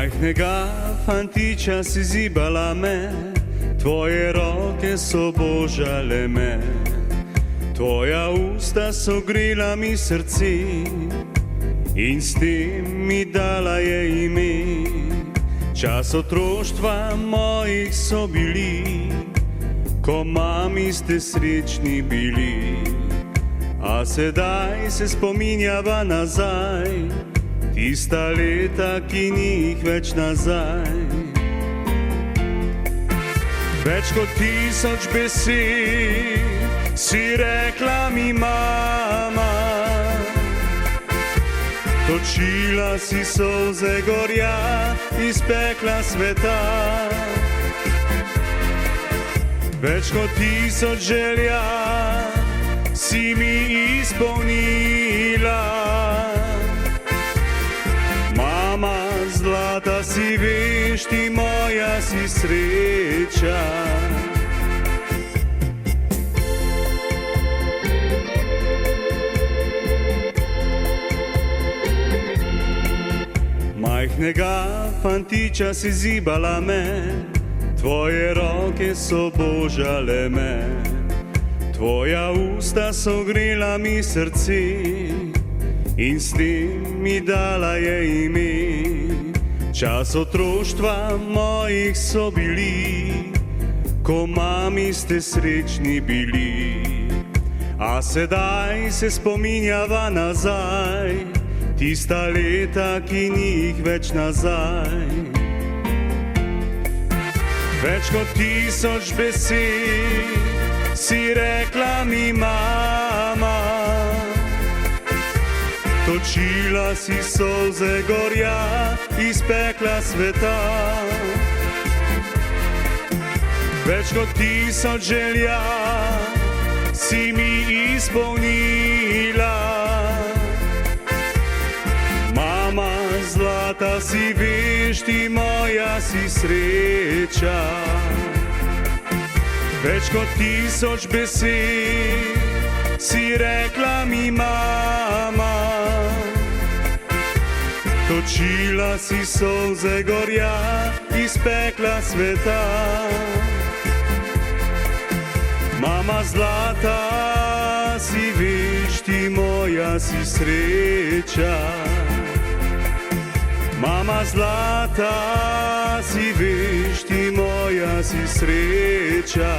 Majhnega fantiča si zibala me, tvoje roke so božale me, tvoja usta so grela mi srce in s tem mi dala je ime. Čas otroštva mojih so bili, ko mami ste srečni bili, a sedaj se spominjava nazaj, tista leta, ki ni jih več nazaj. Več kot 1000 besed si rekla mi mama, točila si solze gorja iz pekla sveta. Več kot 1000 želja si mi izpolnila. Mama zlata si, veš ti, moja si sreča. Majhnega fantiča si zibala me, tvoje roke so božale me, tvoja usta so grela mi srce in s tem mi dala je ime. Čas otroštva mojih so bili, ko mami ste srečni bili, a sedaj se spominjava nazaj, tista leta, ki ni jih več nazaj. Več kot 1000 besed si rekla mi mama, točila si solze gorja iz pekla sveta. Več kot 1000 želja si mi izpolnila. Mama zlata si, veš ti, moja si sreča. Več kot 1000 besed si rekla mi mama, točila si solze gorja iz pekla sveta. Mama zlata si, veš ti, moja si sreča. Mama zlata si, veš ti, moja si sreča.